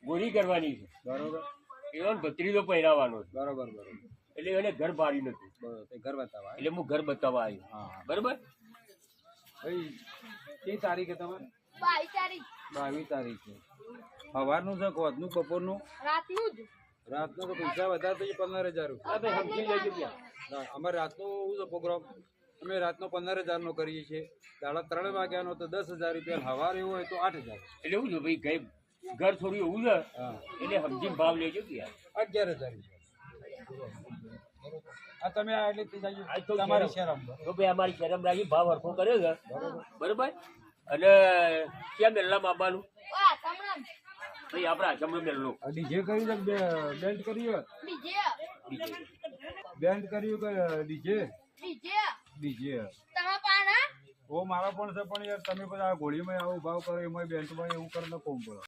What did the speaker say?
ગોળી કરવાની છે બરોબર એનો ભત્રીજો પહેરાવાનો છે બરોબર બરોબર એટલે એને ઘર ભાડ્યું નથી બરોબર તે ઘર બતાવવા એટલે હું ઘર બતાવવા આવ્યો હા બરોબર ભાઈ કઈ તારીખે તમારે 22 તારીખ 22 તારીખે સવારનું છે કોદનું બપોરનું રાતનું જ રાતનો તો પૈસા વધારે તો 15,000 રૂપિયા આ ભાઈ સમજી લેજો ત્યાં અમારે રાતનો એવું છે પ્રોગ્રામ અમે રાતનો 15,000 નો કરીએ છીએ દાડા 3 વાગ્યાનો તો 10,000 રૂપિયા સવાર એવું હોય તો 8,000 એટલે એવું છે ભાઈ કઈ ઘર થોડું એવું છે હા એટલે સમજીને ભાવ લેજો કે યાર 11,000 રૂપિયા આ તમે આ એટલે આજ તો તમારી શરમ તો ભાઈ અમારી શરમ રાખી ભાવ હરખો કર્યો છે બરોબર અને ક્યાં મેળામાં આવવાનું આ તમણામ ભાઈ આપણા આશ્રમનો મેળો ડીજે કર્યું છે બેન્ડ કર્યું ડીજે બેન્ડ કર્યું કે ડીજે ડીજે ડીજે તમારા પાના ઓ મારા પણ છે પણ યાર તમે બધા ગોળીમાં આવો ભાવ કરો એમાં બેન્ડમાં એવું કરીને કોમ પડો